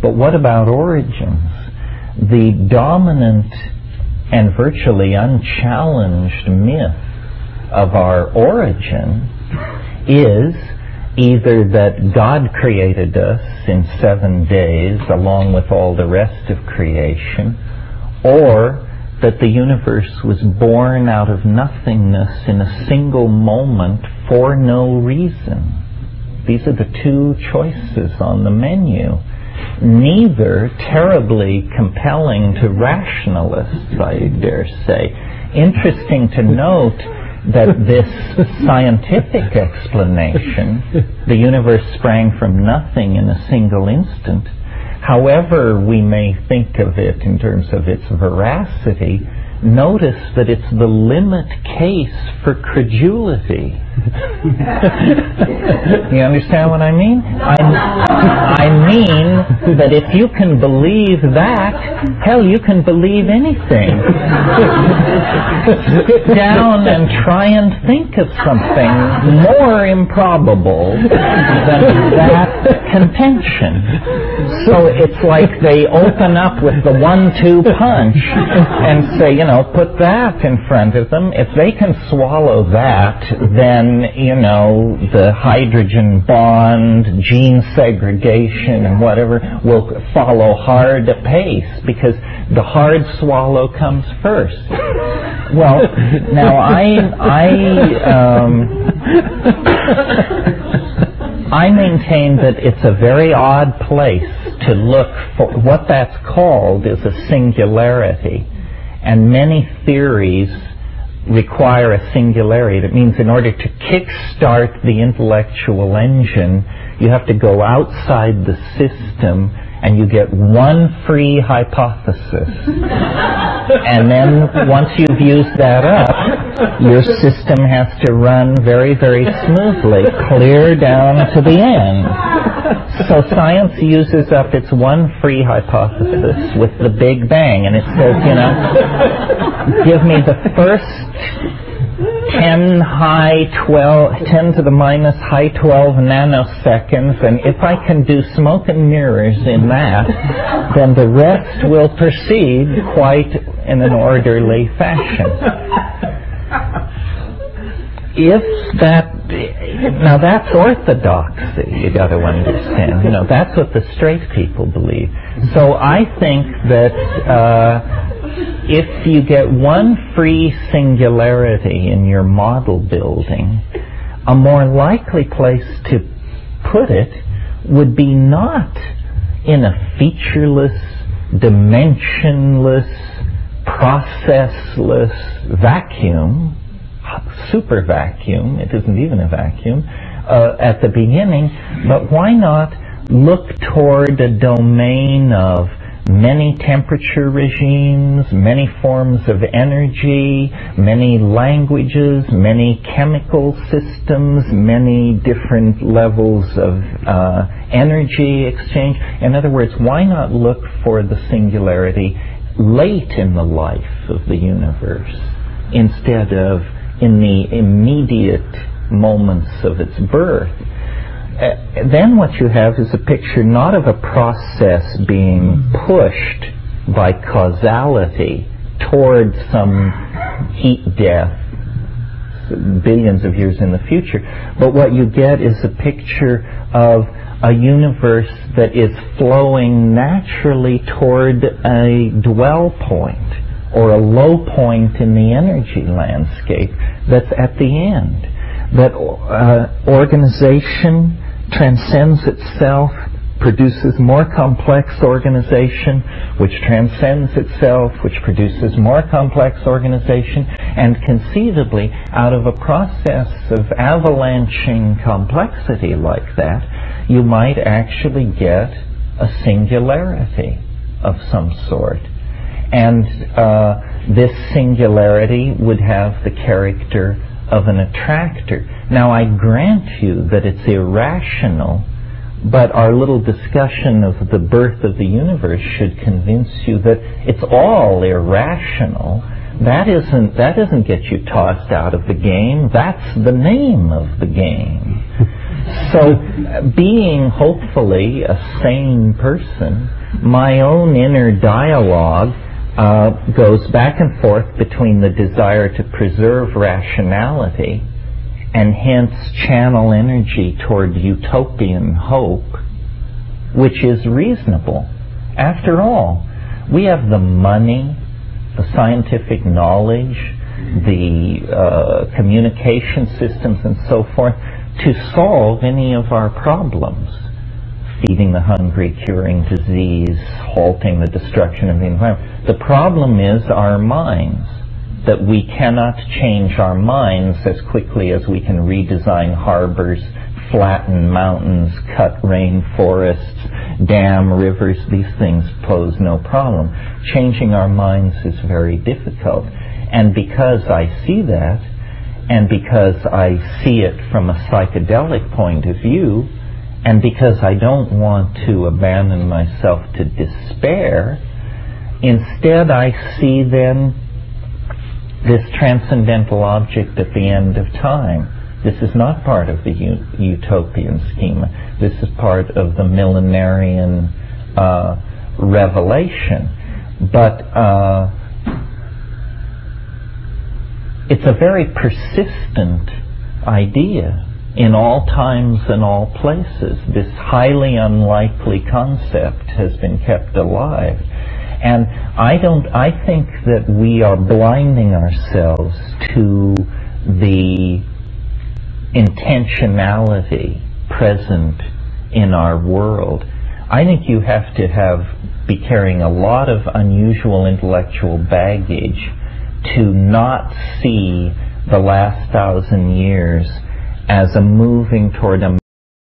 But what about origins? The dominant and virtually unchallenged myth of our origin is either that God created us in 7 days along with all the rest of creation, or that the universe was born out of nothingness in a single moment for no reason. These are the two choices on the menu. Neither terribly compelling to rationalists, I dare say. Interesting to note that this scientific explanation, the universe sprang from nothing in a single instant, however we may think of it in terms of its veracity, notice that it's the limit case for credulity. You understand what I mean? I mean that if you can believe that, hell, you can believe anything. Sit down and try and think of something more improbable than that contention. So it's like they open up with the 1-2 punch and say, put that in front of them. If they can swallow that, then, the hydrogen bond, gene segregation, and whatever will follow hard apace, because the hard swallow comes first. Well, now I maintain that it's a very odd place to look for. What that's called is a singularity. And many theories require a singularity. That means in order to kickstart the intellectual engine, you have to go outside the system and you get one free hypothesis. And then once you've used that up, your system has to run very, very smoothly, clear down to the end. So science uses up its one free hypothesis with the Big Bang, and it says, give me the first 10 to the minus high 12 nanoseconds, and if I can do smoke and mirrors in that, then the rest will proceed quite in an orderly fashion. Now that's orthodoxy, you got to understand. That's what the straight people believe. So I think that if you get one free singularity in your model building, a more likely place to put it would be not in a featureless, dimensionless, processless vacuum, super vacuum, it isn't even a vacuum, at the beginning, but why not look toward a domain of many temperature regimes, many forms of energy, many languages, many chemical systems, many different levels of energy exchange. In other words, why not look for the singularity late in the life of the universe instead of in the immediate moments of its birth? Then what you have is a picture not of a process being pushed by causality toward some heat death billions of years in the future, but what you get is a picture of a universe that is flowing naturally toward a dwell point or a low point in the energy landscape that's at the end. That organization transcends itself, produces more complex organization, which transcends itself, which produces more complex organization, and conceivably, out of a process of avalanching complexity like that, you might actually get a singularity of some sort. And this singularity would have the character of an attractor. Now, I grant you that it's irrational, but our little discussion of the birth of the universe should convince you that it's all irrational. That doesn't get you tossed out of the game. That's the name of the game. So being hopefully a sane person, my own inner dialogue goes back and forth between the desire to preserve rationality and hence channel energy toward utopian hope, which is reasonable. After all, we have the money, the scientific knowledge, the communication systems and so forth to solve any of our problems. Feeding the hungry, curing disease, halting the destruction of the environment. The problem is our minds, that we cannot change our minds as quickly as we can redesign harbors, flatten mountains, cut rainforests, dam rivers. These things pose no problem. Changing our minds is very difficult. And because I see that, and because I see it from a psychedelic point of view, and because I don't want to abandon myself to despair, instead I see then this transcendental object at the end of time. This is not part of the utopian schema. This is part of the millenarian revelation. But it's a very persistent idea in all times and all places. This highly unlikely concept has been kept alive. And I think that we are blinding ourselves to the intentionality present in our world. I think you have to be carrying a lot of unusual intellectual baggage to not see the last 1,000 years as a moving toward a